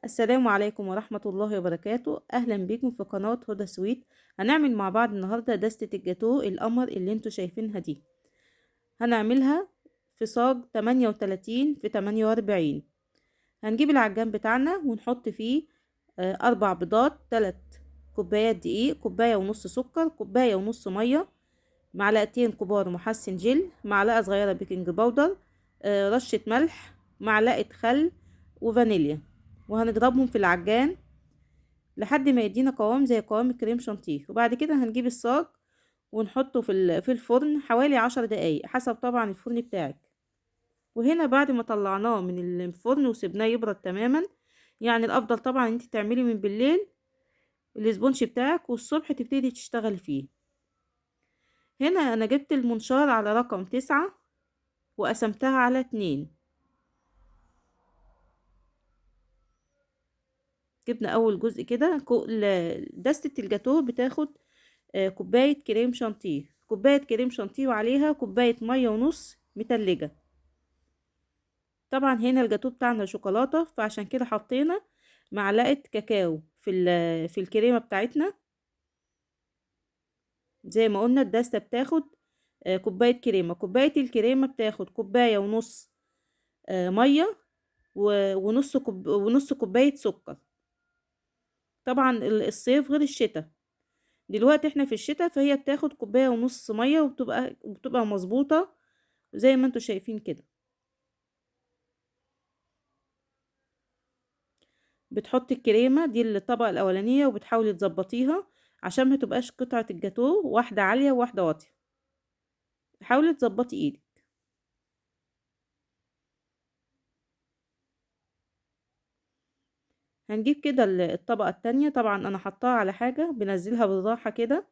السلام عليكم ورحمة الله وبركاته. أهلا بكم في قناة هدى سويت. هنعمل مع بعض النهاردة دستة الجاتو القمر اللي انتوا شايفينها دي. هنعملها في صاج 38 في 48. هنجيب العجان بتاعنا ونحط فيه 4 بيضات، 3 كوبايات دقيق، كوباية ونص سكر، كوباية ونص مية، معلقتين كبار محسن جل، معلقة صغيرة بيكنج باودر، رشة ملح، معلقة خل وفانيليا. وهنضربهم في العجان لحد ما يدينا قوام زي قوام الكريم شانتيه. وبعد كده هنجيب الصاج ونحطه في الفرن حوالي 10 دقايق حسب طبعا الفرن بتاعك. وهنا بعد ما طلعناه من الفرن وسبناه يبرد تماما، يعني الافضل طبعا انت تعملي من بالليل الاسبونش بتاعك والصبح تبتدي تشتغلي فيه. هنا انا جبت المنشار على رقم 9 وقسمتها على 2. جبنا اول جزء كده. دستة الجاتوه بتاخد كوباية كريم شانتيه، كوباية كريم شانتيه وعليها كوباية مية ونص متلجة. طبعا هنا الجاتوه بتاعنا شوكولاتة، فعشان كده حطينا معلقة كاكاو في الكريمة بتاعتنا. زي ما قلنا الدستة بتاخد كوباية كريمة، كوباية الكريمة بتاخد كوباية ونص مية ونص كوباية سكر. طبعا الصيف غير الشتاء، دلوقتي احنا في الشتاء، فهي بتاخد كوباية ونص مية وبتبقى مظبوطة زي ما انتوا شايفين كده. بتحطي الكريمة دي الطبقة الأولانية وبتحاولي تظبطيها عشان ما تبقاش قطعة الجاتوه واحدة عالية وواحدة واطية. حاولي تظبطي ايدك. هنجيب كده الطبقة التانية. طبعا انا حطاها على حاجة بنزلها بالراحة كده،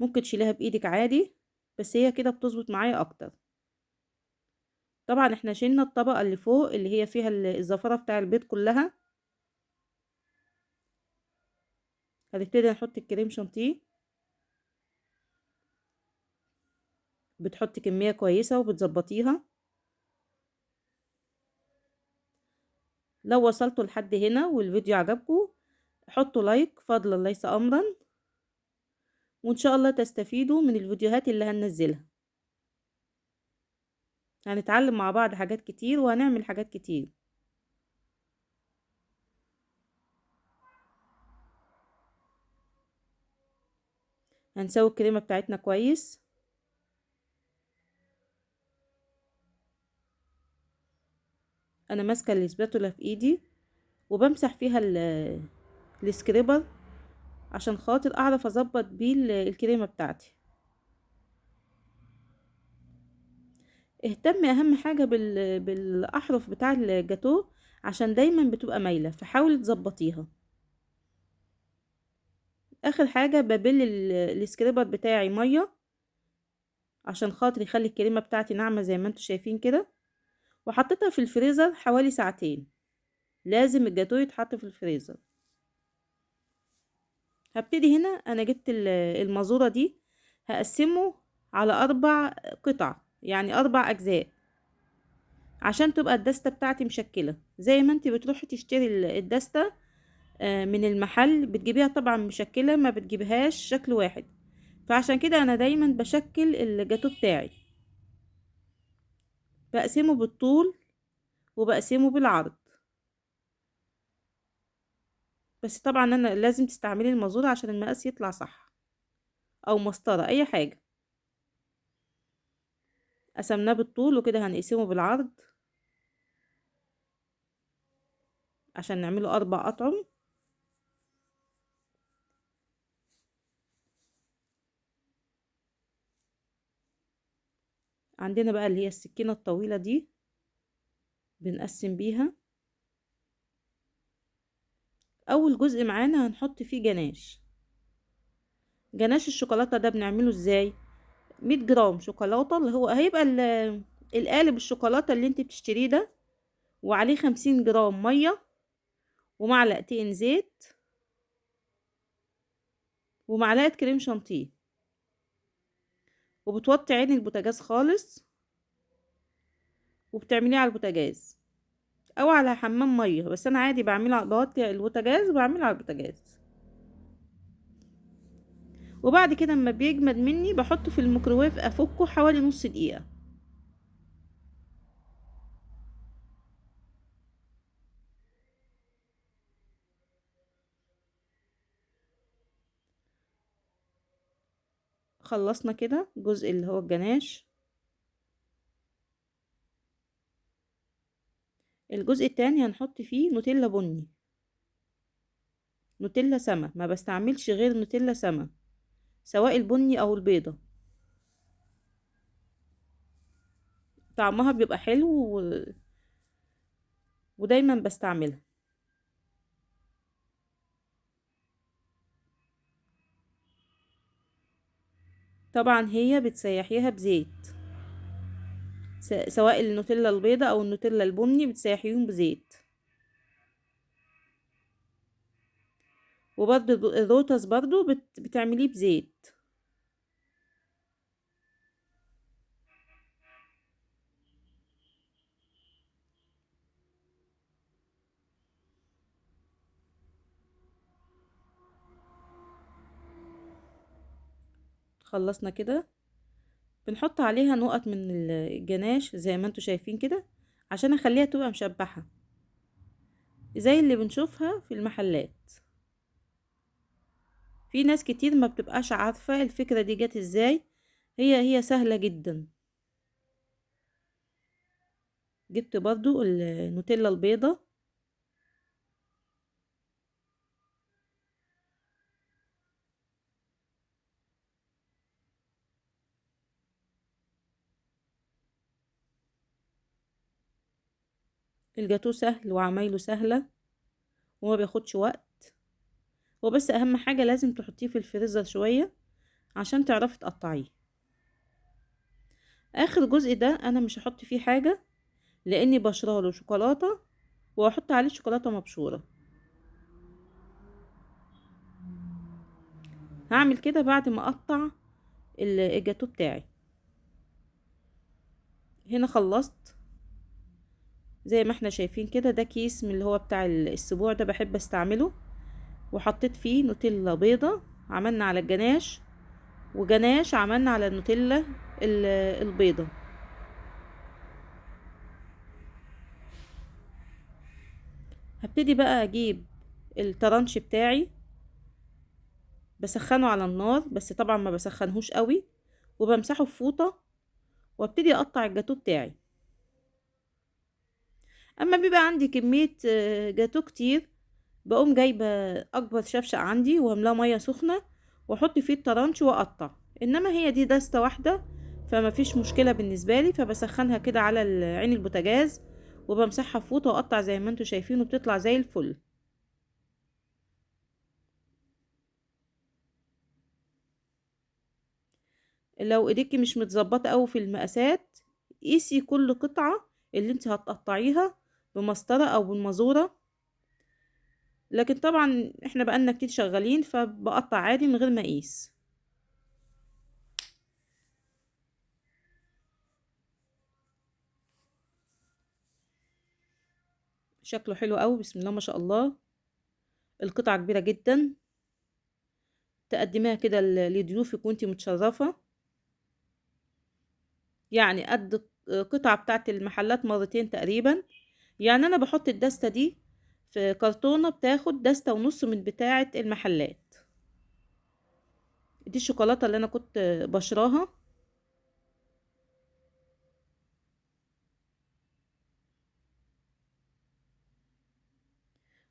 ممكن تشيلها بايدك عادي، بس هي كده بتظبط معايا اكتر. طبعا احنا شلنا الطبقة اللي فوق اللي هي فيها الزفرة بتاع البيض كلها. هنبتدي نحط الكريم شانتيه. بتحطي كمية كويسة وبتظبطيها. لو وصلتوا لحد هنا والفيديو عجبكم حطوا لايك فضلا ليس امرا، وان شاء الله تستفيدوا من الفيديوهات اللي هننزلها. هنتعلم مع بعض حاجات كتير وهنعمل حاجات كتير. هنسوي الكريمة بتاعتنا كويس. انا ماسكة الاسباتولا في ايدي وبمسح فيها السكريبر عشان خاطر اعرف اظبط بيه الكريمة بتاعتي. اهتم اهم حاجة بالاحرف بتاع الجاتوه عشان دايما بتبقى مايلة، فحاولي تظبطيها. اخر حاجة ببل السكريبر بتاعي مية عشان خاطر يخلي الكريمة بتاعتي ناعمة زي ما انتوا شايفين كده. وحطيتها في الفريزر حوالي ساعتين. لازم الجاتوه يتحط في الفريزر. هبتدي هنا. انا جبت المازورة دي هقسمه على 4 قطع، يعني 4 اجزاء، عشان تبقى الدستة بتاعتي مشكلة. زي ما انت بتروحي تشتري الدستة من المحل بتجيبيها طبعا مشكلة، ما بتجيبهاش شكل واحد. فعشان كده انا دايما بشكل الجاتو بتاعي، بقسمه بالطول وبقسمه بالعرض. بس طبعا انا لازم تستعملي المازورة عشان المقاس يطلع صح، او مسطرة اي حاجة. قسمناه بالطول وكده هنقسمه بالعرض عشان نعمله 4 اطعم. عندنا بقى اللي هي السكينة الطويلة دي بنقسم بيها. اول جزء معانا هنحط فيه جناش. جناش الشوكولاتة ده بنعمله ازاي؟ 100 جرام شوكولاتة اللي هو هيبقى القالب الشوكولاتة اللي انت بتشتريه ده، وعليه 50 جرام مية ومعلقتين زيت ومعلقة كريم شانتيه. وبتوطي عين البوتاجاز خالص وبتعمليه على البوتاجاز. او على حمام ميه، بس انا عادي بعملها، بوطي البوتاجاز وبعملها على البوتاجاز. وبعد كده اما بيجمد مني بحطه في الميكروويف افكه حوالي نص دقيقه. خلصنا كده الجزء اللي هو الجناش. الجزء التاني هنحط فيه نوتيلا بني، نوتيلا سما، ما بستعملش غير نوتيلا سما، سواء البني او البيضة، طعمها بيبقى حلو ودايما بستعملها. طبعا هي بتسيحيها بزيت، سواء النوتيلا البيضة او النوتيلا البني بتسيحيهم بزيت. وبرضه الروتس برضه بتعمليه بزيت. خلصنا كده، بنحط عليها نقط من الجناش زي ما انتوا شايفين كده، عشان اخليها تبقى مشبحة زي اللي بنشوفها في المحلات. في ناس كتير ما بتبقاش عارفة الفكرة دي جت ازاي، هي سهلة جدا. جبت برضو النوتيلا البيضة، الجاتو سهل وعمايله سهلة وما بياخدش وقت. وبس اهم حاجة لازم تحطيه في الفريزر شوية عشان تعرفي تقطعيه. اخر جزء ده انا مش هحط فيه حاجة، لاني بشرله شوكولاتة واحط عليه شوكولاتة مبشورة. هعمل كده بعد ما اقطع الجاتو بتاعي. هنا خلصت زي ما احنا شايفين كده، ده كيس من اللي هو بتاع السبوع ده بحب استعمله، وحطيت فيه نوتيلا بيضة عملنا على الجناش، وجناش عملنا على النوتيلا البيضة. هبتدي بقى اجيب الترانش بتاعي، بسخنه على النار بس طبعا ما بسخنهوش قوي، وبمسحه بفوطة وابتدي اقطع الجاتو بتاعي. اما بيبقى عندي كمية جاتو كتير، بقوم جايبة اكبر شفشق عندي واملاه مية سخنة واحط فيه الترانش واقطع. انما هي دي دستة واحدة فما فيش مشكلة بالنسبة لي، فبسخنها كده على عين البوتاجاز وبمسحها فوطة واقطع زي ما انتوا شايفين وبتطلع زي الفل. لو ايديكي مش متظبطة اوي في المقاسات، قيسي كل قطعة اللي انت هتقطعيها بمسطرة او بالمزورة. لكن طبعا احنا بقالنا كتير شغالين فبقطع عادي من غير ما اقيس. شكله حلو قوي، بسم الله ما شاء الله. القطعة كبيرة جدا، تقدميها كده لضيوفك وانتي متشرفة، يعني قد قطعة بتاعت المحلات مرتين تقريبا. يعني انا بحط الدستة دي في كرتونة بتاخد دستة ونص من بتاعة المحلات. دي الشوكولاتة اللي انا كنت بشراها.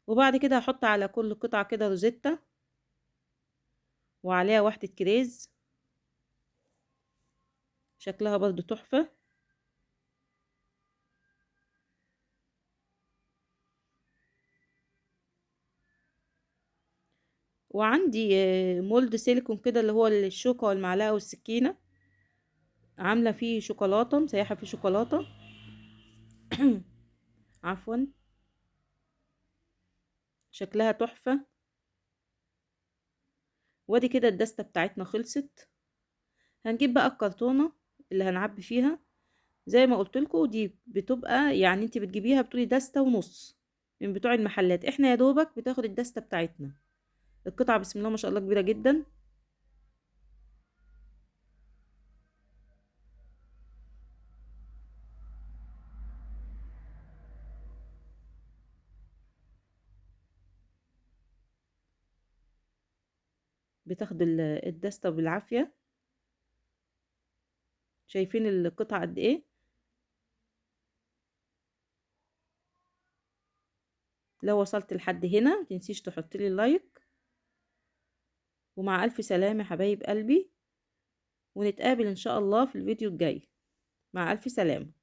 وبعد كده هحط على كل قطعة كده روزيتا وعليها واحدة كريز، شكلها برضو تحفة. وعندي مولد سيليكون كده اللي هو الشوكة والمعلقة والسكينة، عاملة فيه شوكولاتة، مسيحة فيه شوكولاتة. عفوا، شكلها تحفة. وادي كده الدستة بتاعتنا خلصت. هنجيب بقى الكرتونة اللي هنعبي فيها، زي ما قلت لكم دي بتبقى يعني انت بتجيبيها بتقولي دستة ونص من بتوع المحلات، احنا يا دوبك بتاخد الدستة بتاعتنا. القطعة بسم الله ما شاء الله كبيرة جدا. بتاخد الدستة بالعافية. شايفين القطعة قد ايه؟ لو وصلت لحد هنا متنسيش تحطي لي لايك، ومع ألف سلامة حبايب قلبي، ونتقابل إن شاء الله في الفيديو الجاي. مع ألف سلامة.